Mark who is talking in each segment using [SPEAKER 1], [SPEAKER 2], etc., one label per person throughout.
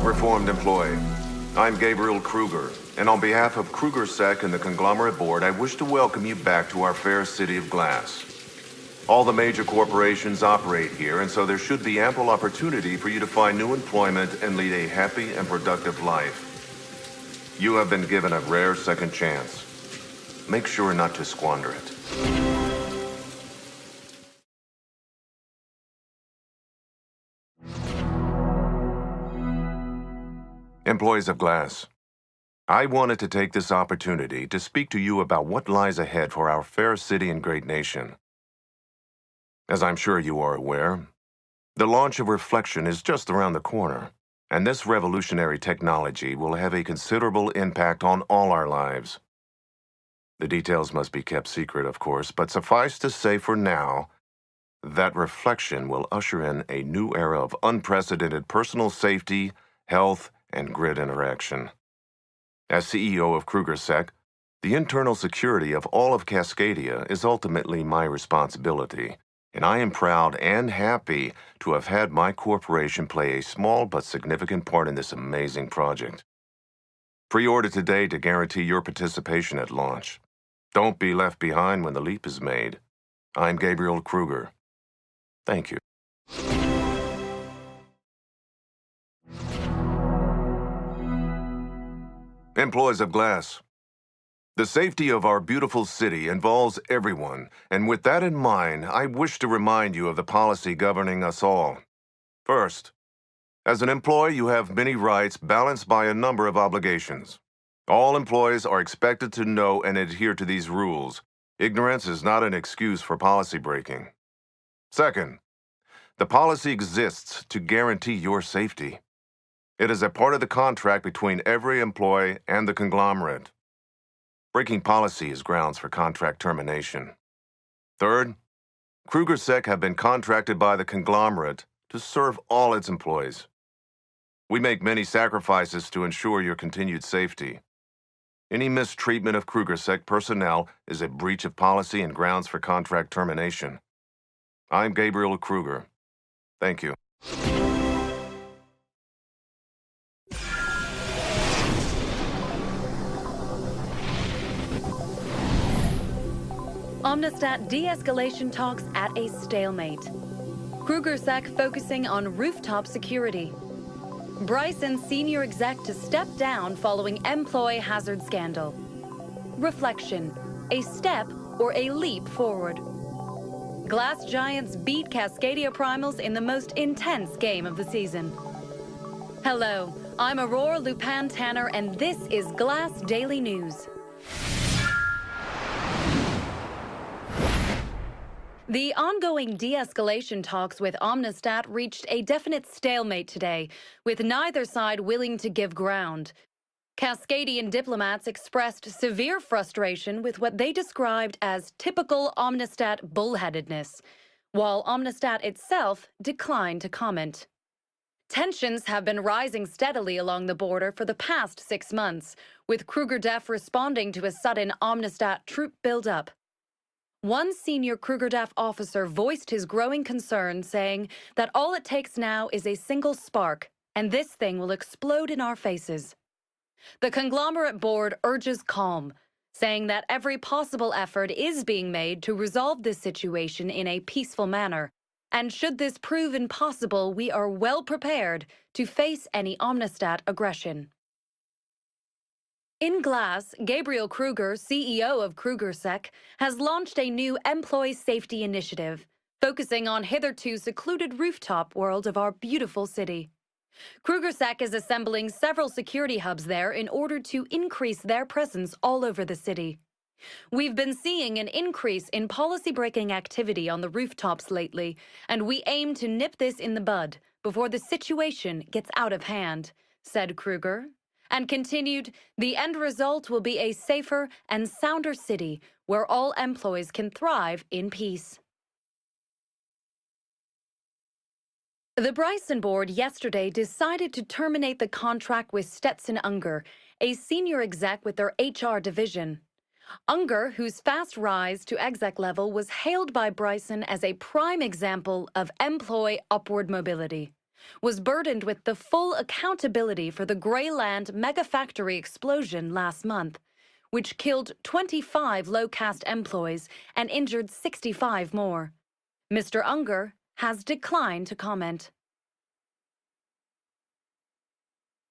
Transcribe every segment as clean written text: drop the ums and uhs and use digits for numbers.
[SPEAKER 1] Reformed employee. I'm Gabriel Kruger, and on behalf of Kruger Sec and the Conglomerate Board, I wish to welcome you back to our fair city of glass. All the major corporations operate here, and so there should be ample opportunity for you to find new employment and lead a happy and productive life. You have been given a rare second chance. Make sure not to squander it. Employees of Glass, I wanted to take this opportunity to speak to you about what lies ahead for our fair city and great nation. As I'm sure you are aware, the launch of Reflection is just around the corner, and this revolutionary technology will have a considerable impact on all our lives. The details must be kept secret, of course, but suffice to say for now that Reflection will usher in a new era of unprecedented personal safety, health, and grid interaction. As CEO of KrugerSec, the internal security of all of Cascadia is ultimately my responsibility, and I am proud and happy to have had my corporation play a small but significant part in this amazing project. Pre-order today to guarantee your participation at launch. Don't be left behind when the leap is made. I'm Gabriel Kruger. Thank you. Employees of Glass, the safety of our beautiful city involves everyone, and with that in mind, I wish to remind you of the policy governing us all. First, as an employee, you have many rights balanced by a number of obligations. All employees are expected to know and adhere to these rules. Ignorance is not an excuse for policy breaking. Second, the policy exists to guarantee your safety. It is a part of the contract between every employee and the conglomerate. Breaking policy is grounds for contract termination. Third, KrugerSec have been contracted by the conglomerate to serve all its employees. We make many sacrifices to ensure your continued safety. Any mistreatment of KrugerSec personnel is a breach of policy and grounds for contract termination. I'm Gabriel Kruger. Thank you.
[SPEAKER 2] Omnistat de-escalation talks at a stalemate. KrugerSec focusing on rooftop security. Bryson senior exec to step down following employee hazard scandal. Reflection, a step or a leap forward. Glass Giants beat Cascadia Primals in the most intense game of the season. Hello, I'm Aurora Lupin Tanner, and this is Glass Daily News. The ongoing de-escalation talks with Omnistat reached a definite stalemate today, with neither side willing to give ground. Cascadian diplomats expressed severe frustration with what they described as typical Omnistat bullheadedness, while Omnistat itself declined to comment. Tensions have been rising steadily along the border for the past 6 months, with KrugerDef responding to a sudden Omnistat troop buildup. One senior KrugerDef officer voiced his growing concern, saying that all it takes now is a single spark, and this thing will explode in our faces. The conglomerate board urges calm, saying that every possible effort is being made to resolve this situation in a peaceful manner, and should this prove impossible, we are well prepared to face any Omnistat aggression. In Glass, Gabriel Kruger, CEO of KrugerSec, has launched a new employee safety initiative, focusing on hitherto secluded rooftop world of our beautiful city. KrugerSec is assembling several security hubs there in order to increase their presence all over the city. We've been seeing an increase in policy-breaking activity on the rooftops lately, and we aim to nip this in the bud before the situation gets out of hand, said Kruger, and continued, the end result will be a safer and sounder city where all employees can thrive in peace. The Bryson board yesterday decided to terminate the contract with Stetson Unger, a senior exec with their HR division. Unger, whose fast rise to exec level was hailed by Bryson as a prime example of employee upward mobility. was burdened with the full accountability for the Greyland megafactory explosion last month, which killed 25 low-caste employees and injured 65 more. Mr. Unger has declined to comment.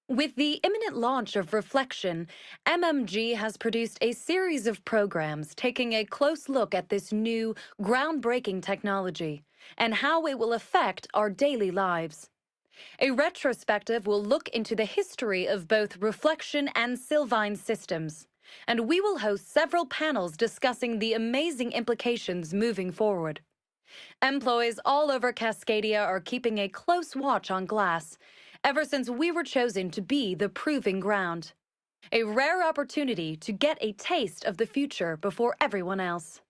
[SPEAKER 2] With the imminent launch of Reflection, MMG has produced a series of programs taking a close look at this new, groundbreaking technology and how it will affect our daily lives. A retrospective will look into the history of both Reflection and Sylvine systems, and we will host several panels discussing the amazing implications moving forward. Employees all over Cascadia are keeping a close watch on Glass, ever since we were chosen to be the proving ground. A rare opportunity to get a taste of the future before everyone else.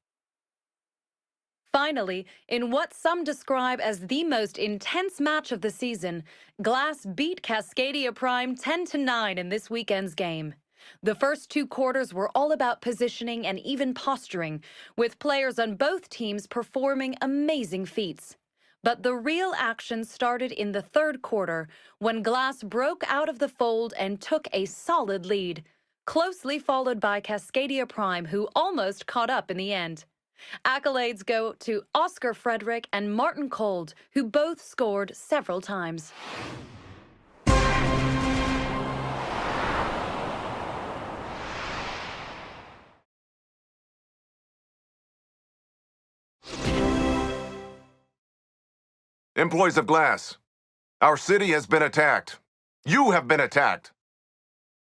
[SPEAKER 2] Finally, in what some describe as the most intense match of the season, Glass beat Cascadia Prime 10-9 in this weekend's game. The first two quarters were all about positioning and even posturing, with players on both teams performing amazing feats. But the real action started in the third quarter, when Glass broke out of the fold and took a solid lead, closely followed by Cascadia Prime, who almost caught up in the end. Accolades go to Oscar Frederick and Martin Cold, who both scored several times.
[SPEAKER 1] Employees of Glass, our city has been attacked. You have been attacked.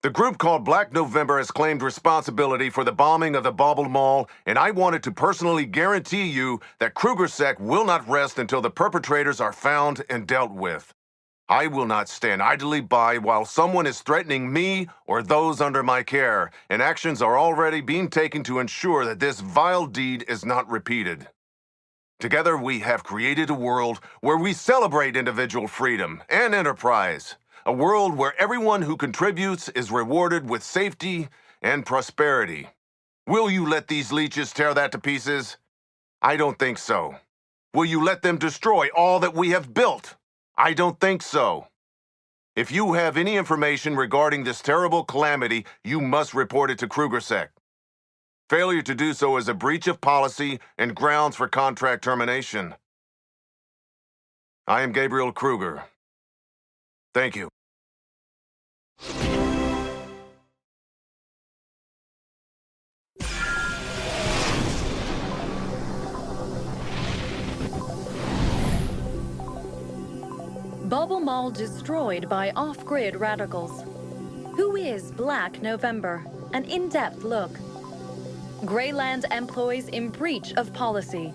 [SPEAKER 1] The group called Black November has claimed responsibility for the bombing of the Bauble Mall, and I wanted to personally guarantee you that KrugerSec will not rest until the perpetrators are found and dealt with. I will not stand idly by while someone is threatening me or those under my care, and actions are already being taken to ensure that this vile deed is not repeated. Together, we have created a world where we celebrate individual freedom and enterprise. A world where everyone who contributes is rewarded with safety and prosperity. Will you let these leeches tear that to pieces? I don't think so. Will you let them destroy all that we have built? I don't think so. If you have any information regarding this terrible calamity, you must report it to KrugerSec. Failure to do so is a breach of policy and grounds for contract termination. I am Gabriel Kruger. Thank you.
[SPEAKER 2] Bauble Mall destroyed by off-grid radicals. Who is Black November? An in-depth look. Greyland employees in breach of policy.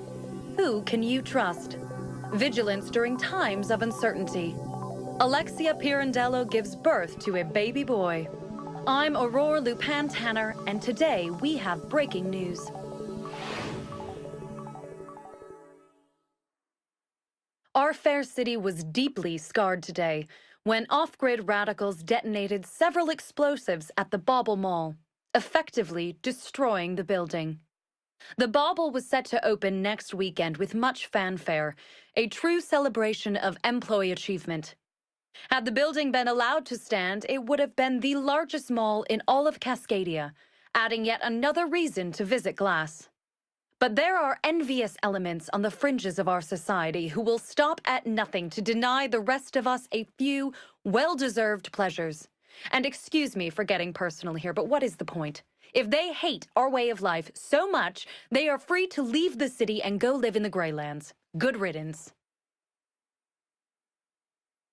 [SPEAKER 2] Who can you trust? Vigilance during times of uncertainty. Alexia Pirandello gives birth to a baby boy. I'm Aurora Lupin Tanner, and today we have breaking news. Our fair city was deeply scarred today when off-grid radicals detonated several explosives at the Bauble Mall, effectively destroying the building. The Bauble was set to open next weekend with much fanfare, a true celebration of employee achievement. Had the building been allowed to stand, it would have been the largest mall in all of Cascadia, adding yet another reason to visit Glass. But there are envious elements on the fringes of our society who will stop at nothing to deny the rest of us a few well-deserved pleasures. And excuse me for getting personal here, but what is the point? If they hate our way of life so much, they are free to leave the city and go live in the Greylands. Good riddance.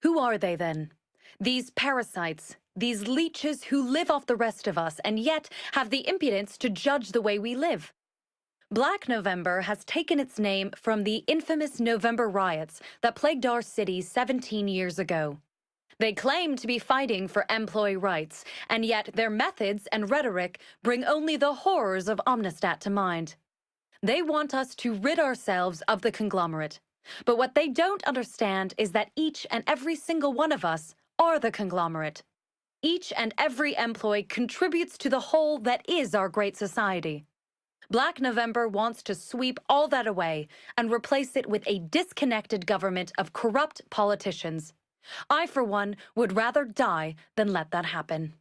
[SPEAKER 2] Who are they then? These parasites, these leeches who live off the rest of us and yet have the impudence to judge the way we live. Black November has taken its name from the infamous November riots that plagued our city 17 years ago. They claim to be fighting for employee rights, and yet their methods and rhetoric bring only the horrors of Omnistat to mind. They want us to rid ourselves of the conglomerate. But what they don't understand is that each and every single one of us are the conglomerate. Each and every employee contributes to the whole that is our great society. Black November wants to sweep all that away and replace it with a disconnected government of corrupt politicians. I, for one, would rather die than let that happen.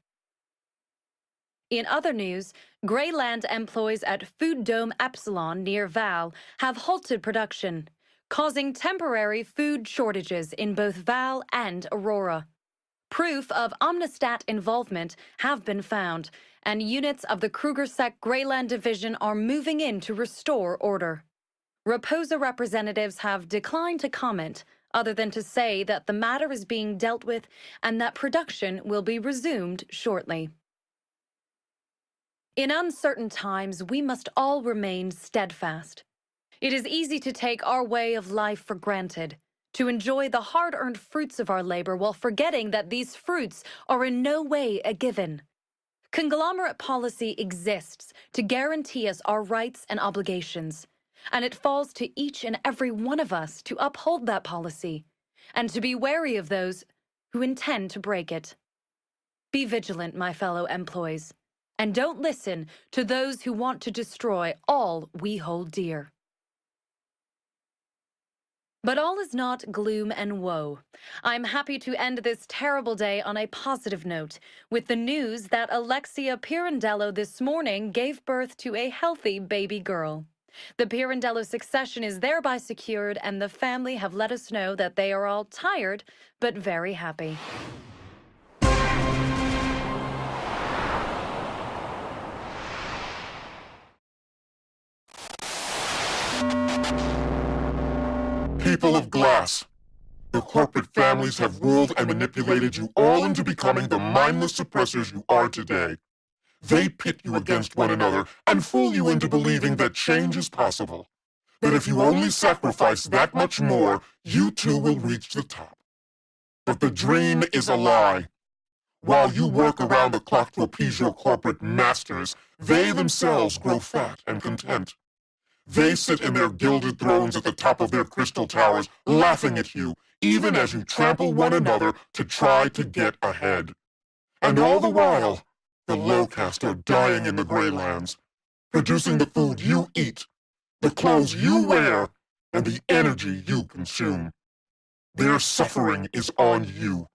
[SPEAKER 2] In other news, Greyland employees at Food Dome Epsilon near Val have halted production, causing temporary food shortages in both Val and Aurora. Proof of Omnistat involvement have been found, and units of the Krugersek Greyland Division are moving in to restore order. Raposa representatives have declined to comment, other than to say that the matter is being dealt with and that production will be resumed shortly. In uncertain times, we must all remain steadfast. It is easy to take our way of life for granted, to enjoy the hard-earned fruits of our labor while forgetting that these fruits are in no way a given. Conglomerate policy exists to guarantee us our rights and obligations, and it falls to each and every one of us to uphold that policy, and to be wary of those who intend to break it. Be vigilant, my fellow employees, and don't listen to those who want to destroy all we hold dear. But all is not gloom and woe. I'm happy to end this terrible day on a positive note, with the news that Alexia Pirandello this morning gave birth to a healthy baby girl. The Pirandello succession is thereby secured, and the family have let us know that they are all tired, but very happy.
[SPEAKER 3] People of glass, the corporate families have ruled and manipulated you all into becoming the mindless suppressors you are today. They pit you against one another and fool you into believing that change is possible. That if you only sacrifice that much more, you too will reach the top. But the dream is a lie. While you work around the clock to appease your corporate masters, they themselves grow fat and content. They sit in their gilded thrones at the top of their crystal towers, laughing at you, even as you trample one another to try to get ahead. And all the while, the low-caste are dying in the Greylands, producing the food you eat, the clothes you wear, and the energy you consume. Their suffering is on you,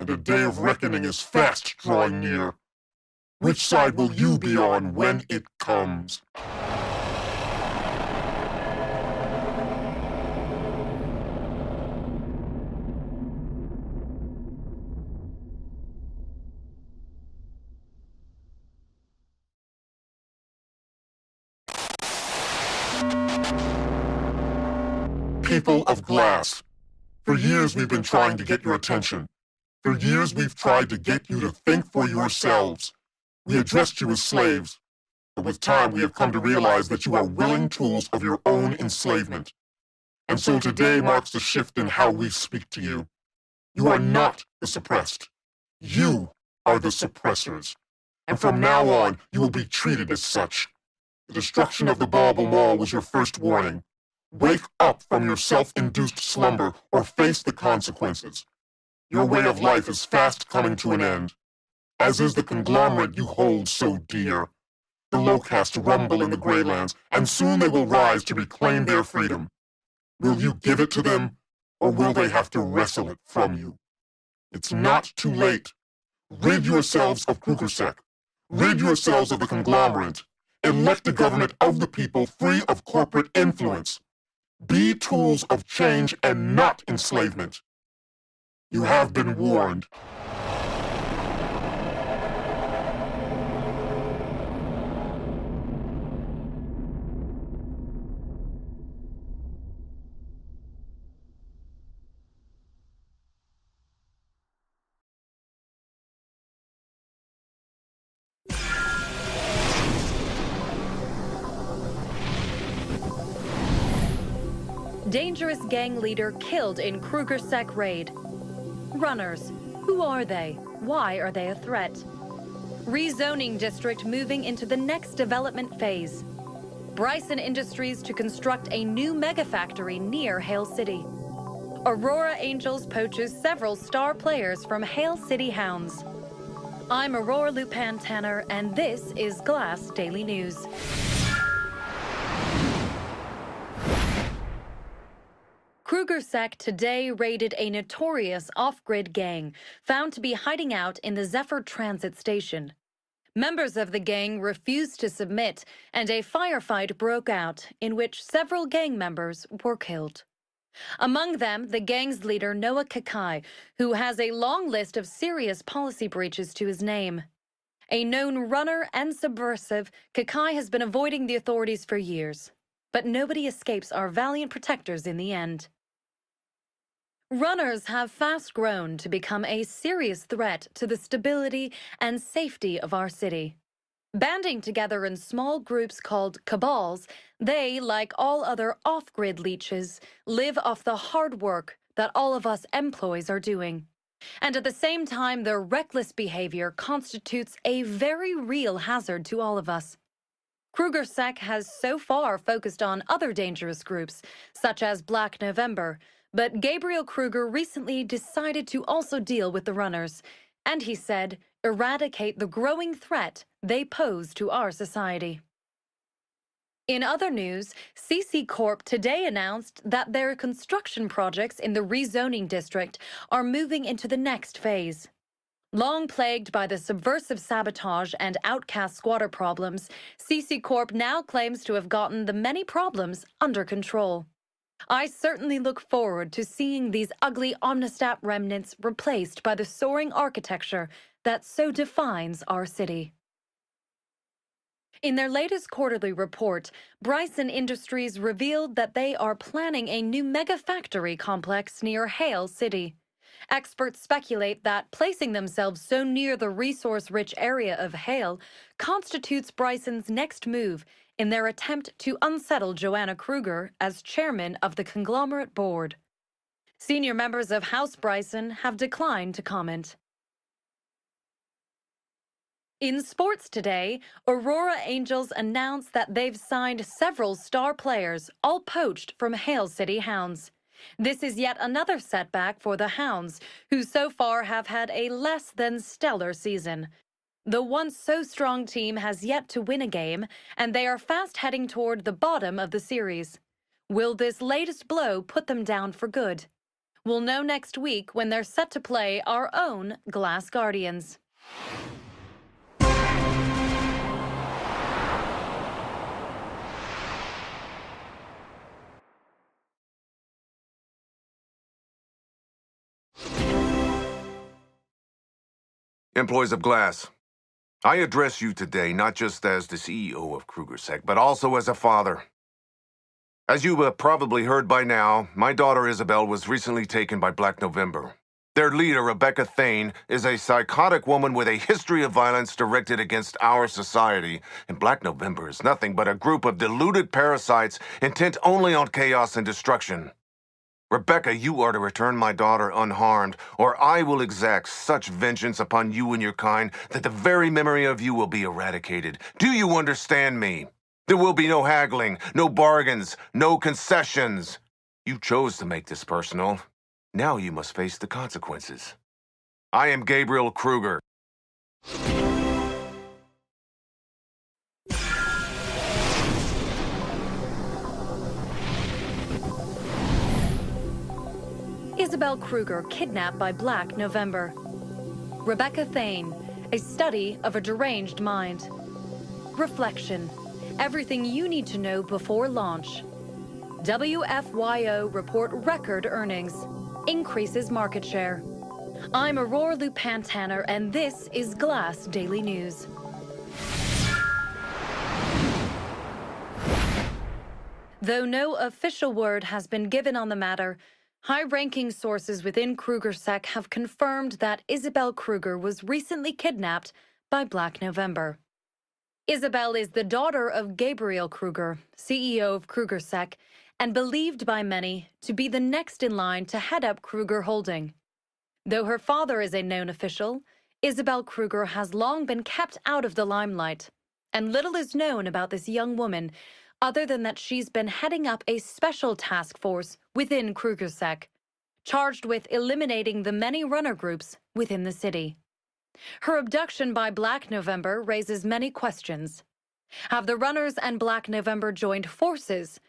[SPEAKER 3] and a day of reckoning is fast drawing near. Which side will you be on when it comes? People of glass, for years we've been trying to get your attention. For years we've tried to get you to think for yourselves. We addressed you as slaves, but with time we have come to realize that you are willing tools of your own enslavement. And so today marks the shift in how we speak to you. You are not the suppressed. You are the suppressors. And from now on, you will be treated as such. The destruction of the Bauble Mall was your first warning. Wake up from your self-induced slumber or face the consequences. Your way of life is fast coming to an end, as is the conglomerate you hold so dear. The low-caste rumble in the Greylands, and soon they will rise to reclaim their freedom. Will you give it to them, or will they have to wrestle it from you? It's not too late. Rid yourselves of Krugersek. Rid yourselves of the conglomerate. Elect a government of the people free of corporate influence. Be tools of change and not enslavement. You have been warned.
[SPEAKER 2] Dangerous gang leader killed in Krugersek raid. Runners. Who are they? Why are they a threat? Rezoning district moving into the next development phase. Bryson Industries to construct a new megafactory near Hale City. Aurora Angels poaches several star players from Hale City Hounds. I'm Aurora Lupin Tanner, and this is Glass Daily News. KrugerSec today raided a notorious off-grid gang found to be hiding out in the Zephyr Transit Station. Members of the gang refused to submit, and a firefight broke out in which several gang members were killed. Among them, the gang's leader, Noah Kakai, who has a long list of serious policy breaches to his name. A known runner and subversive, Kakai has been avoiding the authorities for years. But nobody escapes our valiant protectors in the end. Runners have fast grown to become a serious threat to the stability and safety of our city. Banding together in small groups called cabals, they, like all other off-grid leeches, live off the hard work that all of us employees are doing. And at the same time, their reckless behavior constitutes a very real hazard to all of us. KrugerSec has so far focused on other dangerous groups, such as Black November, but Gabriel Kruger recently decided to also deal with the runners, and he said, eradicate the growing threat they pose to our society. In other news, CC Corp today announced that their construction projects in the rezoning district are moving into the next phase. Long plagued by the subversive sabotage and outcast squatter problems, CC Corp now claims to have gotten the many problems under control. I certainly look forward to seeing these ugly Omnistat remnants replaced by the soaring architecture that so defines our city. In their latest quarterly report, Bryson Industries revealed that they are planning a new mega factory complex near Hale City. Experts speculate that placing themselves so near the resource-rich area of Hale constitutes Bryson's next move in their attempt to unsettle Joanna Kruger as chairman of the conglomerate board. Senior members of House Bryson have declined to comment. In sports today, Aurora Angels announced that they've signed several star players, all poached from Hale City Hounds. This is yet another setback for the Hounds, who so far have had a less than stellar season. The once so strong team has yet to win a game, and they are fast heading toward the bottom of the series. Will this latest blow put them down for good? We'll know next week when they're set to play our own Glass Guardians.
[SPEAKER 1] Employees of Glass, I address you today not just as the CEO of KrugerSec, but also as a father. As you have probably heard by now, my daughter Isabel was recently taken by Black November. Their leader, Rebecca Thane, is a psychotic woman with a history of violence directed against our society, and Black November is nothing but a group of deluded parasites intent only on chaos and destruction. Rebecca, you are to return my daughter unharmed, or I will exact such vengeance upon you and your kind that the very memory of you will be eradicated. Do you understand me? There will be no haggling, no bargains, no concessions. You chose to make this personal. Now you must face the consequences. I am Gabriel Kruger.
[SPEAKER 2] Isabel Kruger kidnapped by Black November. Rebecca Thane, a study of a deranged mind. Reflection, everything you need to know before launch. WFYO report record earnings. Increases market share. I'm Aurora Lupantanner, and this is Glass Daily News. Though no official word has been given on the matter, high-ranking sources within KrugerSec have confirmed that Isabel Kruger was recently kidnapped by Black November. Isabel is the daughter of Gabriel Kruger, CEO of KrugerSec, and believed by many to be the next in line to head up Kruger Holding. Though her father is a known official, Isabel Kruger has long been kept out of the limelight, and little is known about this young woman other than that she's been heading up a special task force within KrugerSec, charged with eliminating the many runner groups within the city. Her abduction by Black November raises many questions. Have the runners and Black November joined forces?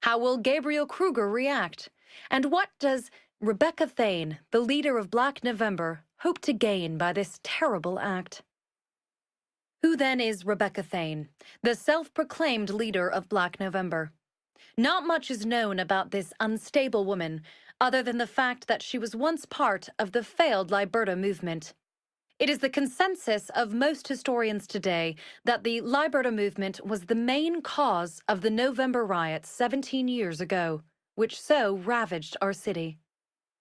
[SPEAKER 2] How will Gabriel Kruger react? And what does Rebecca Thane, the leader of Black November, hope to gain by this terrible act? Who then is Rebecca Thane, the self-proclaimed leader of Black November? Not much is known about this unstable woman, other than the fact that she was once part of the failed Liberta movement. It is the consensus of most historians today that the Liberta movement was the main cause of the November riots 17 years ago, which so ravaged our city.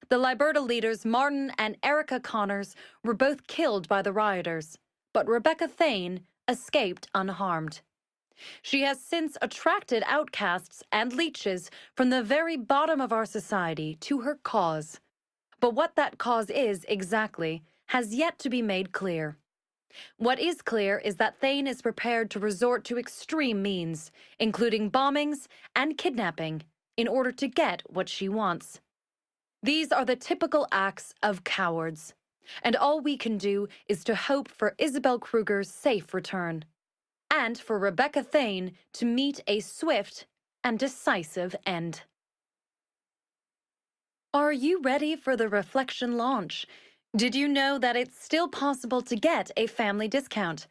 [SPEAKER 2] The Liberta leaders Martin and Erica Connors were both killed by the rioters, but Rebecca Thane escaped unharmed. She has since attracted outcasts and leeches from the very bottom of our society to her cause. But what that cause is exactly has yet to be made clear. What is clear is that Thane is prepared to resort to extreme means, including bombings and kidnapping, in order to get what she wants. These are the typical acts of cowards, and all we can do is to hope for Isabel Kruger's safe return, and for Rebecca Thane to meet a swift and decisive end. Are you ready for the Reflection launch? Did you know that it's still possible to get a family discount?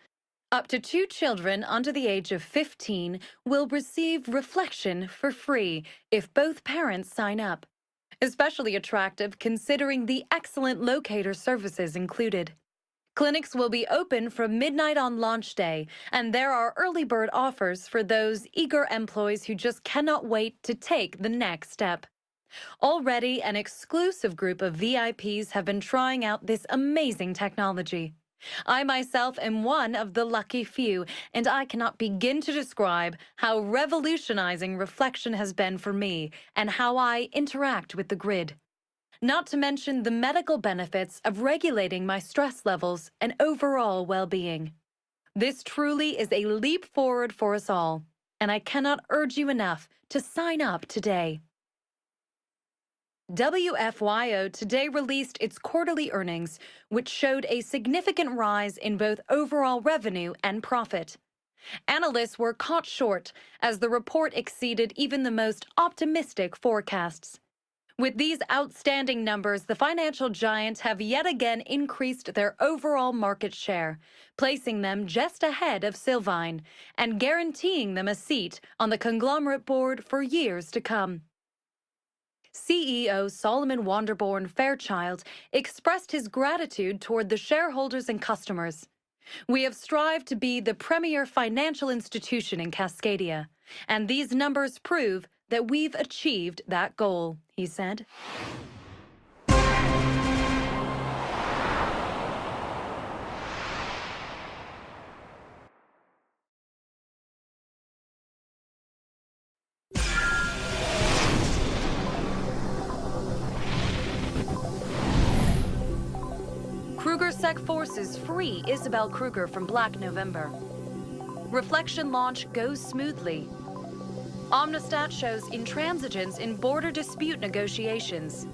[SPEAKER 2] Up to 2 children under the age of 15 will receive Reflection for free if both parents sign up. Especially attractive considering the excellent locator services included. Clinics will be open from midnight on launch day, and there are early bird offers for those eager employees who just cannot wait to take the next step. Already, an exclusive group of VIPs have been trying out this amazing technology. I myself am one of the lucky few, and I cannot begin to describe how revolutionizing Reflection has been for me and how I interact with the grid. Not to mention the medical benefits of regulating my stress levels and overall well-being. This truly is a leap forward for us all, and I cannot urge you enough to sign up today. WFYO today released its quarterly earnings, which showed a significant rise in both overall revenue and profit. Analysts were caught short as the report exceeded even the most optimistic forecasts. With these outstanding numbers, the financial giants have yet again increased their overall market share, placing them just ahead of Sylvine and guaranteeing them a seat on the conglomerate board for years to come. CEO Solomon Wanderborn Fairchild expressed his gratitude toward the shareholders and customers. We have strived to be the premier financial institution in Cascadia, and these numbers prove that we've achieved that goal, he said. KrugerSec forces free Isabel Kruger from Black November. Reflection launch goes smoothly. Omnistat shows intransigence in border dispute negotiations.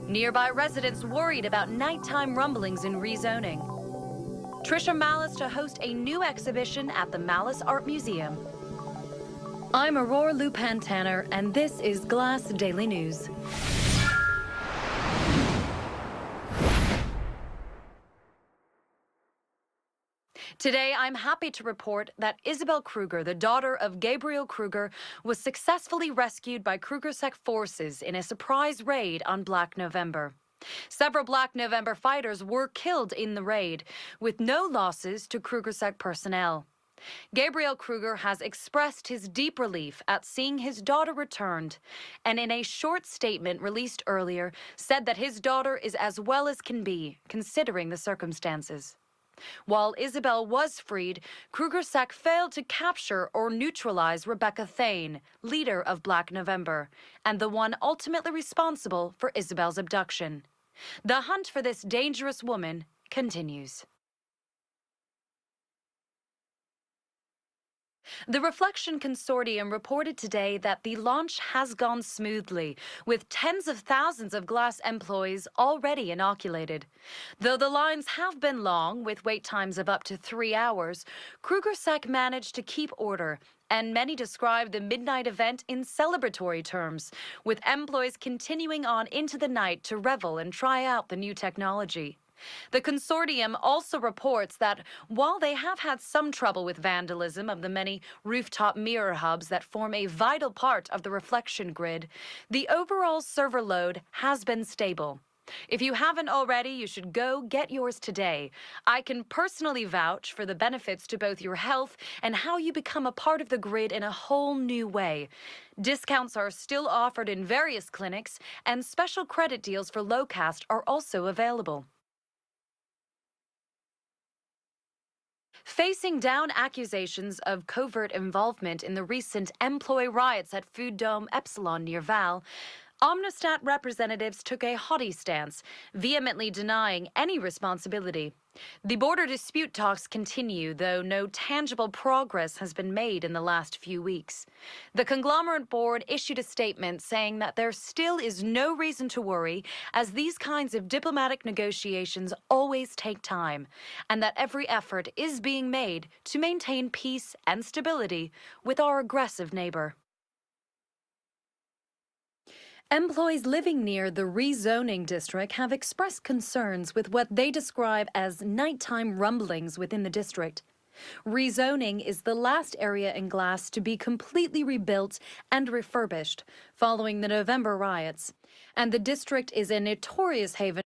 [SPEAKER 2] Nearby residents worried about nighttime rumblings in rezoning. Trisha Malice to host a new exhibition at the Malice Art Museum. I'm Aurora Lupin-Tanner, and this is Glass Daily News. Today, I'm happy to report that Isabel Kruger, the daughter of Gabriel Kruger, was successfully rescued by KrugerSec forces in a surprise raid on Black November. Several Black November fighters were killed in the raid, with no losses to KrugerSec personnel. Gabriel Kruger has expressed his deep relief at seeing his daughter returned, and in a short statement released earlier, said that his daughter is as well as can be, considering the circumstances. While Isabel was freed, KrugerSec failed to capture or neutralize Rebecca Thane, leader of Black November, and the one ultimately responsible for Isabel's abduction. The hunt for this dangerous woman continues. The Reflection Consortium reported today that the launch has gone smoothly, with tens of thousands of Glass employees already inoculated. Though the lines have been long, with wait times of up to 3 hours, KrugerSec managed to keep order and many describe the midnight event in celebratory terms, with employees continuing on into the night to revel and try out the new technology. The consortium also reports that while they have had some trouble with vandalism of the many rooftop mirror hubs that form a vital part of the reflection grid, the overall server load has been stable. If you haven't already, you should go get yours today. I can personally vouch for the benefits to both your health and how you become a part of the grid in a whole new way. Discounts are still offered in various clinics, and special credit deals for Lowcast are also available. Facing down accusations of covert involvement in the recent employee riots at Food Dome Epsilon near Val, Omnistat representatives took a haughty stance, vehemently denying any responsibility. The border dispute talks continue, though no tangible progress has been made in the last few weeks. The conglomerate board issued a statement saying that there still is no reason to worry, as these kinds of diplomatic negotiations always take time, and that every effort is being made to maintain peace and stability with our aggressive neighbor. Employees living near the rezoning district have expressed concerns with what they describe as nighttime rumblings within the district. Rezoning is the last area in Glass to be completely rebuilt and refurbished following the November riots, and the district is a notorious haven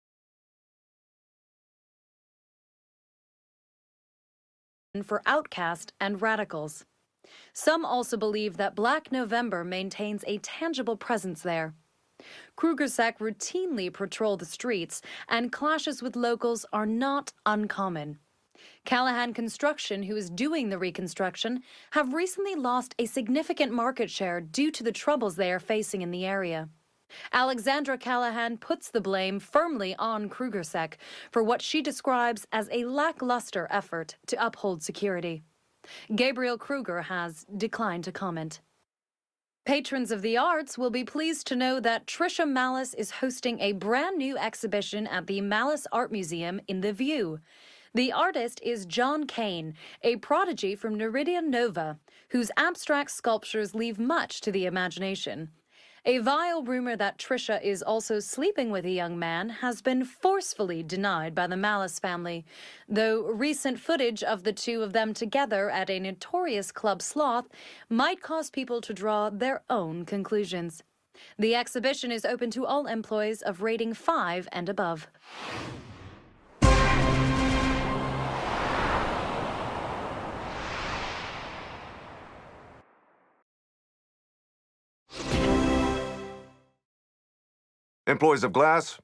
[SPEAKER 2] for outcasts and radicals. Some also believe that Black November maintains a tangible presence there. Krugersack routinely patrol the streets, and clashes with locals are not uncommon. Callahan Construction, who is doing the reconstruction, have recently lost a significant market share due to the troubles they are facing in the area. Alexandra Callahan puts the blame firmly on Krugersack for what she describes as a lackluster effort to uphold security. Gabriel Kruger has declined to comment. Patrons of the arts will be pleased to know that Trisha Malice is hosting a brand new exhibition at the Malice Art Museum in The View. The artist is John Kane, a prodigy from Neridia Nova, whose abstract sculptures leave much to the imagination. A vile rumor that Trisha is also sleeping with a young man has been forcefully denied by the Malice family, though recent footage of the two of them together at a notorious club sloth might cause people to draw their own conclusions. The exhibition is open to all employees of rating 5 and above.
[SPEAKER 1] Employees of Glass,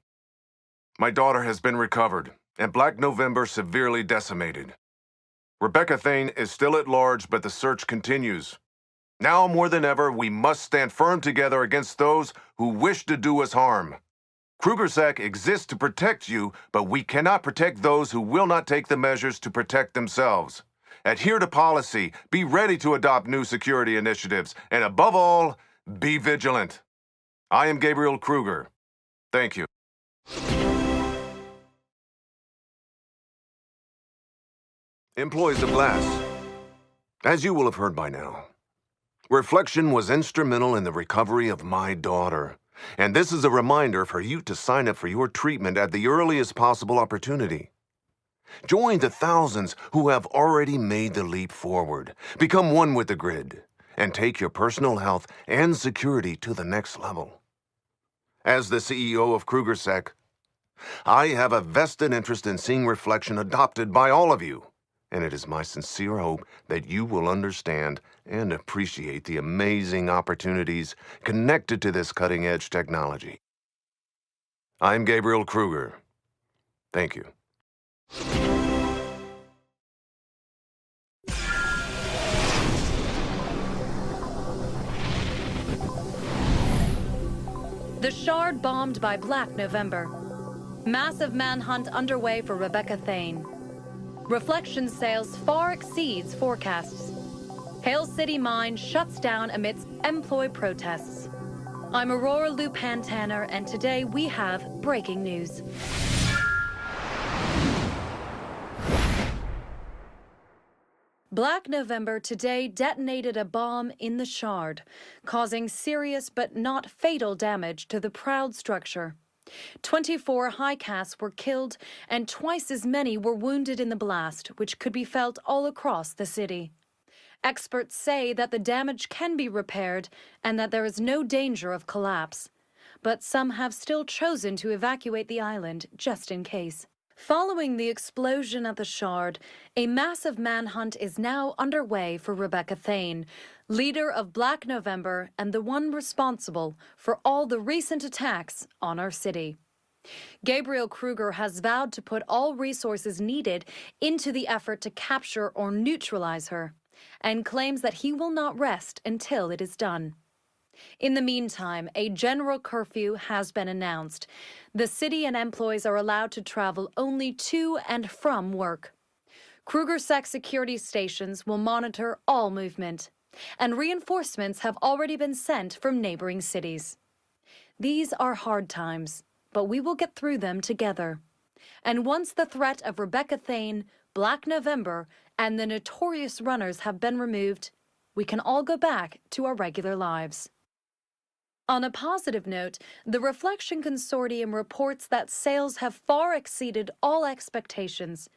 [SPEAKER 1] my daughter has been recovered, and Black November severely decimated. Rebecca Thane is still at large, but the search continues. Now more than ever, we must stand firm together against those who wish to do us harm. Krugersack exists to protect you, but we cannot protect those who will not take the measures to protect themselves. Adhere to policy, be ready to adopt new security initiatives, and above all, be vigilant. I am Gabriel Kruger. Thank you. Employees of Glass, as you will have heard by now, reflection was instrumental in the recovery of my daughter, and this is a reminder for you to sign up for your treatment at the earliest possible opportunity. Join the thousands who have already made the leap forward, become one with the grid, and take your personal health and security to the next level. As the CEO of Krugersack, I have a vested interest in seeing reflection adopted by all of you, and it is my sincere hope that you will understand and appreciate the amazing opportunities connected to this cutting-edge technology. I'm Gabriel Kruger. Thank you.
[SPEAKER 2] The Shard bombed by Black November. Massive manhunt underway for Rebecca Thane. Reflection sales far exceeds forecasts. Hale City Mine shuts down amidst employee protests. I'm Aurora Lupan-Tanner, and today we have breaking news. Black November today detonated a bomb in the Shard, causing serious but not fatal damage to the proud structure. 24 high-casts were killed and twice as many were wounded in the blast, which could be felt all across the city. Experts say that the damage can be repaired and that there is no danger of collapse, but some have still chosen to evacuate the island just in case. Following the explosion at the Shard, a massive manhunt is now underway for Rebecca Thane, leader of Black November and the one responsible for all the recent attacks on our city. Gabriel Kruger has vowed to put all resources needed into the effort to capture or neutralize her, and claims that he will not rest until it is done. In the meantime, a general curfew has been announced. The city and employees are allowed to travel only to and from work. Kruger-Sec security stations will monitor all movement, and reinforcements have already been sent from neighboring cities. These are hard times, but we will get through them together. And once the threat of Rebecca Thane, Black November, and the notorious runners have been removed, we can all go back to our regular lives. On a positive note, the Reflection Consortium reports that sales have far exceeded all expectations,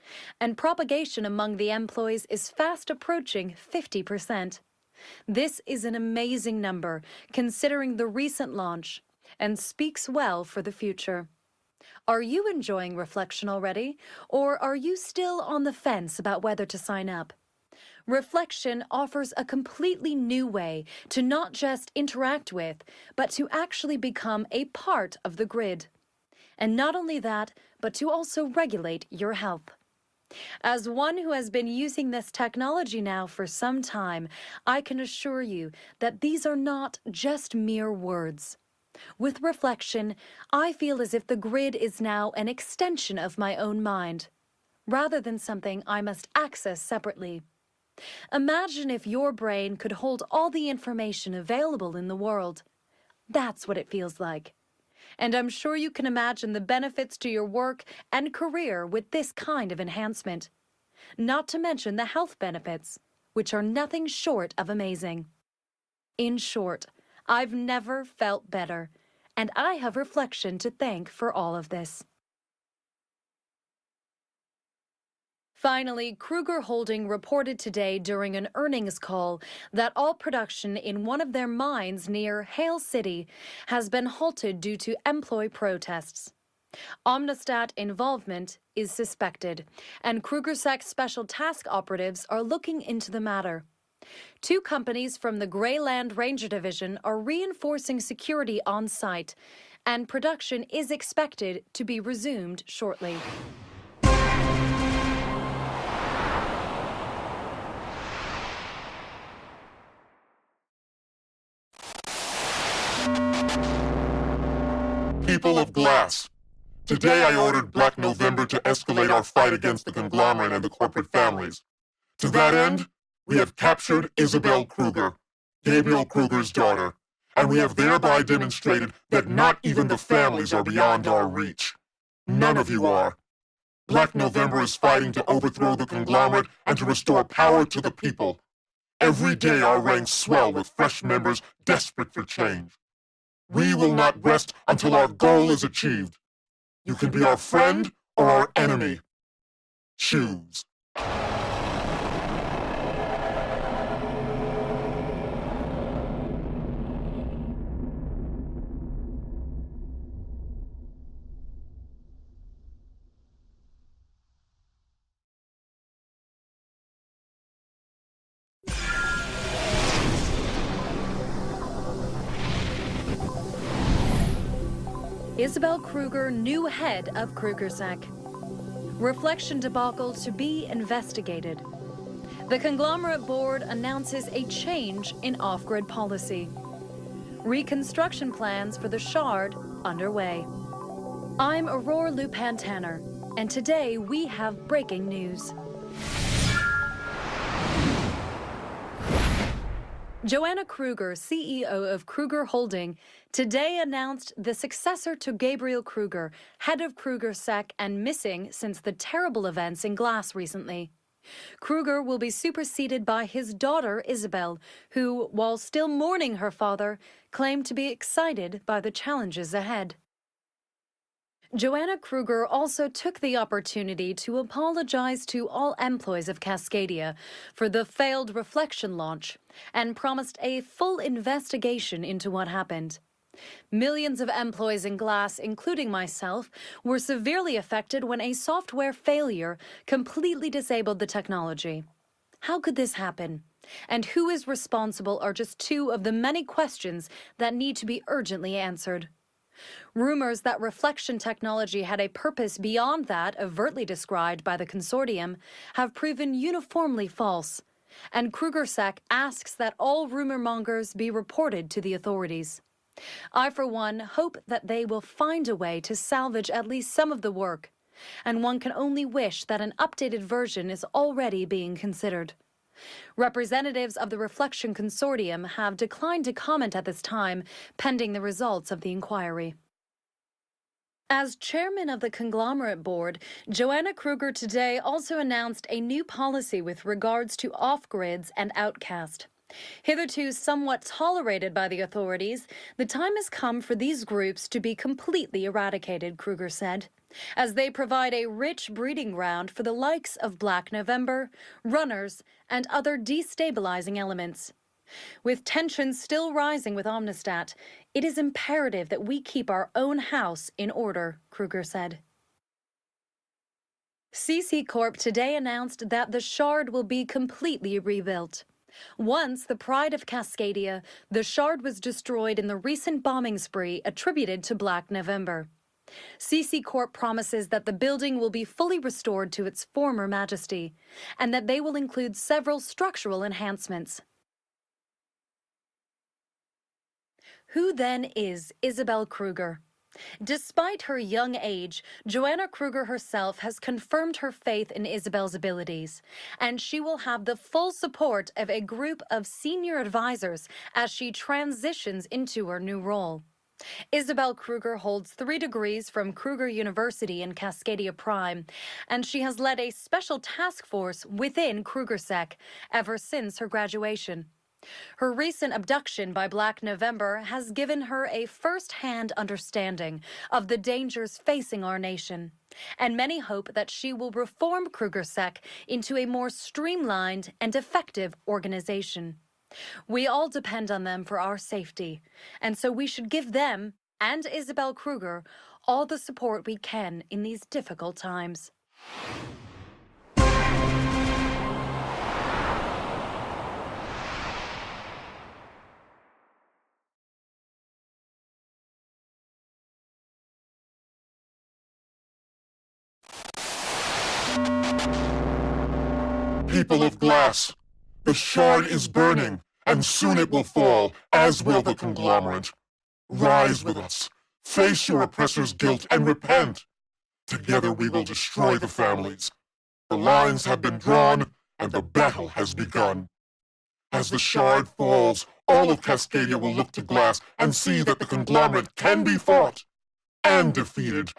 [SPEAKER 2] and propagation among the employees is fast approaching 50%. This is an amazing number, considering the recent launch, and speaks well for the future. Are you enjoying Reflection already, or are you still on the fence about whether to sign up? Reflection offers a completely new way to not just interact with, but to actually become a part of the grid. And not only that, but to also regulate your health. As one who has been using this technology now for some time, I can assure you that these are not just mere words. With Reflection, I feel as if the grid is now an extension of my own mind, rather than something I must access separately. Imagine if your brain could hold all the information available in the world. That's what it feels like. And I'm sure you can imagine the benefits to your work and career with this kind of enhancement. Not to mention the health benefits, which are nothing short of amazing. In short, I've never felt better, and I have Reflection to thank for all of this. Finally, Kruger Holding reported today during an earnings call that all production in one of their mines near Hale City has been halted due to employee protests. Omnistat involvement is suspected, and Kruger-Sec special task operatives are looking into the matter. 2 companies from the Greyland Ranger Division are reinforcing security on site, and production is expected to be resumed shortly.
[SPEAKER 3] People of Glass, today I ordered Black November to escalate our fight against the conglomerate and the corporate families. To that end, we have captured Isabel Kruger, Gabriel Kruger's daughter, and we have thereby demonstrated that not even the families are beyond our reach. None of you are. Black November is fighting to overthrow the conglomerate and to restore power to the people. Every day our ranks swell with fresh members desperate for change. We will not rest until our goal is achieved. You can be our friend or our enemy. Choose.
[SPEAKER 2] Isabel Kruger, new head of Kruger-Sec. Reflection debacle to be investigated. The conglomerate board announces a change in off-grid policy. Reconstruction plans for the Shard underway. I'm Aurora Lupin-Tanner, and today we have breaking news. Joanna Kruger, CEO of Kruger Holding, today announced the successor to Gabriel Kruger, head of Kruger-Sec and missing since the terrible events in Glass recently. Kruger will be superseded by his daughter, Isabel, who, while still mourning her father, claimed to be excited by the challenges ahead. Joanna Kruger also took the opportunity to apologize to all employees of Cascadia for the failed reflection launch and promised a full investigation into what happened. Millions of employees in Glass, including myself, were severely affected when a software failure completely disabled the technology. How could this happen? And who is responsible are just two of the many questions that need to be urgently answered. Rumors that reflection technology had a purpose beyond that overtly described by the consortium have proven uniformly false, and KrugerSec asks that all rumor mongers be reported to the authorities. I, for one, hope that they will find a way to salvage at least some of the work, and one can only wish that an updated version is already being considered. Representatives of the Reflection Consortium have declined to comment at this time, pending the results of the inquiry. As chairman of the conglomerate board, Joanna Kruger today also announced a new policy with regards to off-grids and outcast. Hitherto somewhat tolerated by the authorities, the time has come for these groups to be completely eradicated, Kruger said, as they provide a rich breeding ground for the likes of Black November, runners, and other destabilizing elements. With tensions still rising with Omnistat, it is imperative that we keep our own house in order, Kruger said. CC Corp today announced that the Shard will be completely rebuilt. Once the pride of Cascadia, the Shard was destroyed in the recent bombing spree attributed to Black November. CC Corp promises that the building will be fully restored to its former majesty, and that they will include several structural enhancements. Who then is Isabel Kruger? Despite her young age, Joanna Kruger herself has confirmed her faith in Isabel's abilities, and she will have the full support of a group of senior advisors as she transitions into her new role. Isabel Kruger holds 3 degrees from Kruger University in Cascadia Prime, and she has led a special task force within KrugerSec ever since her graduation. Her recent abduction by Black November has given her a first-hand understanding of the dangers facing our nation, and many hope that she will reform KrugerSec into a more streamlined and effective organization. We all depend on them for our safety, and so we should give them, and Isabel Kruger, all the support we can in these difficult times.
[SPEAKER 3] People of Glass, the Shard is burning, and soon it will fall, as will the conglomerate. Rise with us, face your oppressor's guilt, and repent. Together we will destroy the families. The lines have been drawn, and the battle has begun. As the Shard falls, all of Cascadia will look to Glass and see that the conglomerate can be fought and defeated.